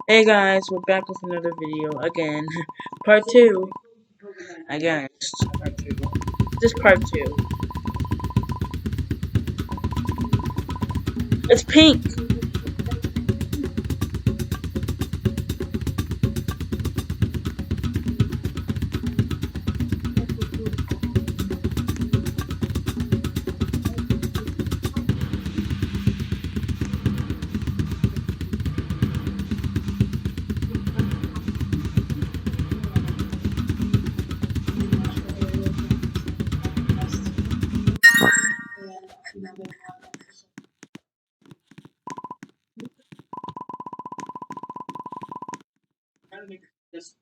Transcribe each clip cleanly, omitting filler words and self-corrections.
Hey guys, we're back with another video again. Part 2. Again, it's part 2. This part 2. It's pink!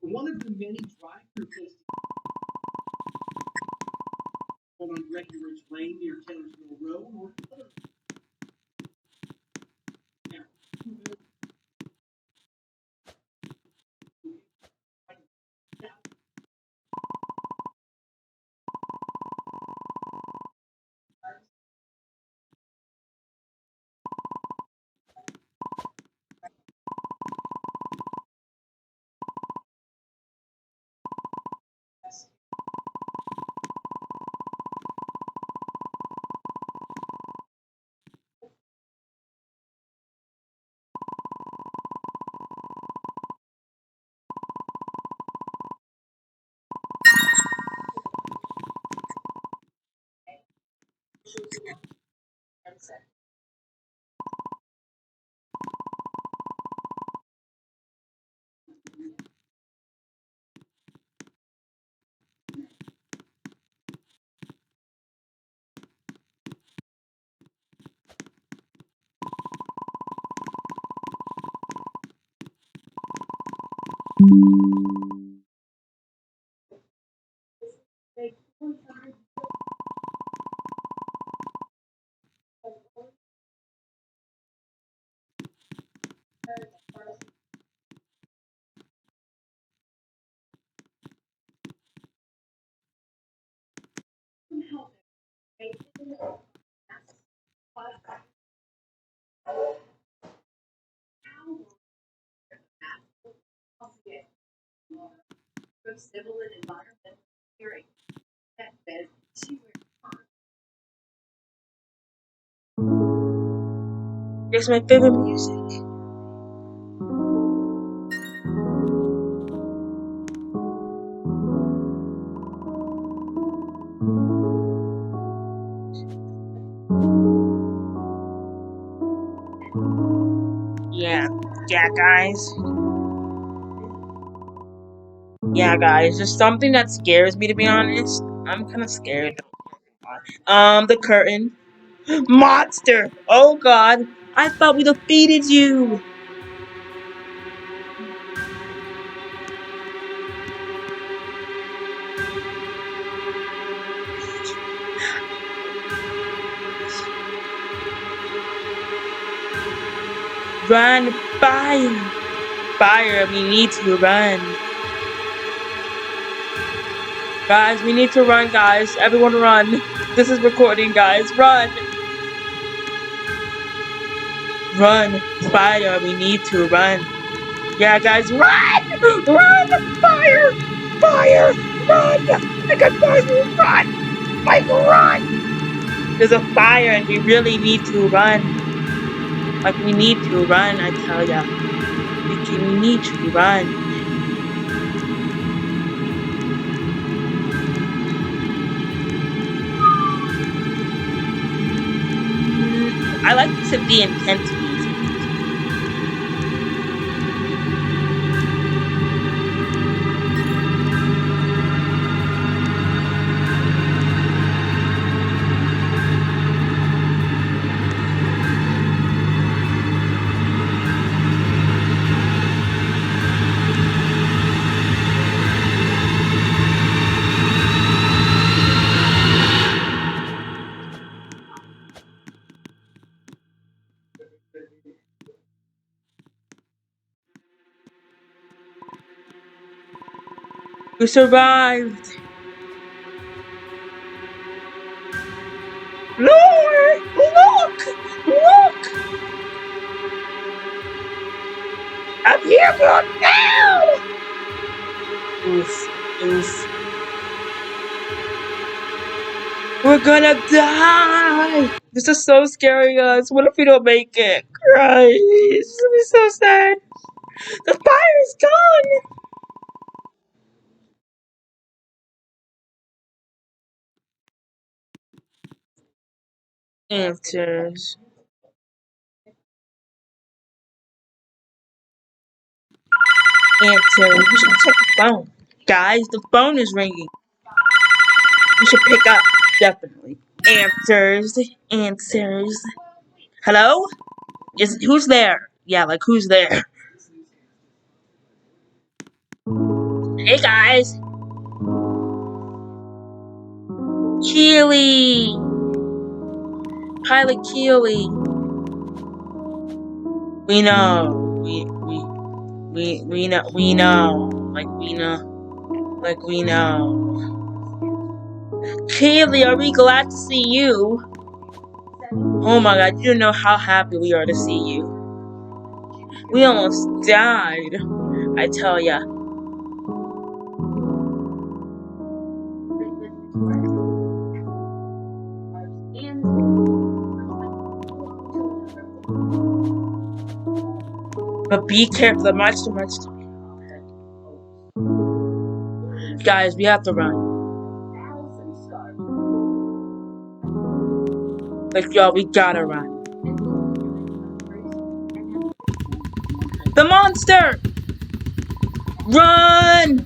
One of the many drive-through places on Breckenridge Lane near Taylorsville Road or other. It's my favorite music. Yeah, yeah, guys. Yeah, guys. There's something that scares me, to be honest. I'm kind of scared. The curtain. Monster! Oh god! I thought we defeated you! Run! Fire! Fire! We need to run. Guys, we need to run, guys. Everyone run. This is recording, guys. Run! Run! Fire! We need to run. Yeah, guys, run! Run! Fire! Fire! Run! I can find you! Run! Like, run! There's a fire and we really need to run. Like, we need to run, I tell ya. We need to run. I like the intensity. We survived! Lord! Look! Look! I'm here, girl, now! Oof, oof. We're gonna die! This is so scary, guys. What if we don't make it? Christ, this is gonna be so sad. The fire is gone! Answers. Answers. We should check the phone. Guys, the phone is ringing. We should pick up. Definitely. Answers. Answers. Hello? Who's there? Yeah, like who's there? Hey guys. Keely. Pilot Keely. We know. We know. We know. Like we know. Like we know. Keely, are we glad to see you? Oh my god, you don't know how happy we are to see you. We almost died, I tell ya. But be careful, the monster. Guys, we have to run. Like, y'all, we gotta run. The monster! Run!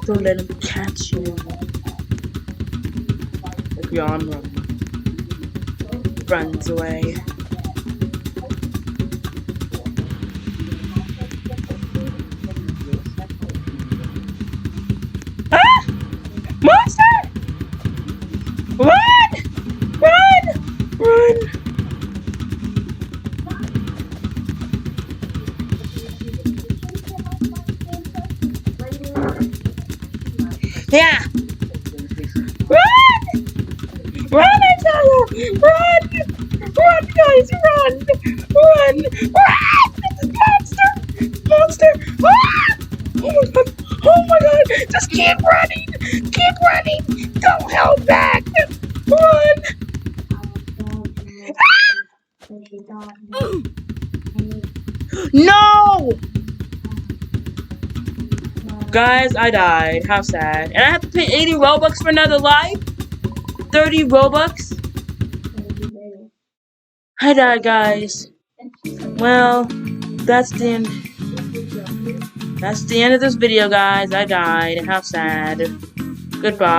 Don't let him catch you. Like, y'all, I'm running. Runs away. Ah! Monster! Run! Run! Run! Yeah! Run! Run, I tell you! Run! Run, guys, run! Run! Run! It's a monster! Monster! Ah! Oh my god! Oh my god! Just keep running! Keep running! Don't hold back! Run! Ah! No! Guys, I died. How sad. And I have to pay 80 Robux for another life? 30 Robux? I died, guys. Well, that's the end. That's the end of this video, guys. I died. How sad. Goodbye.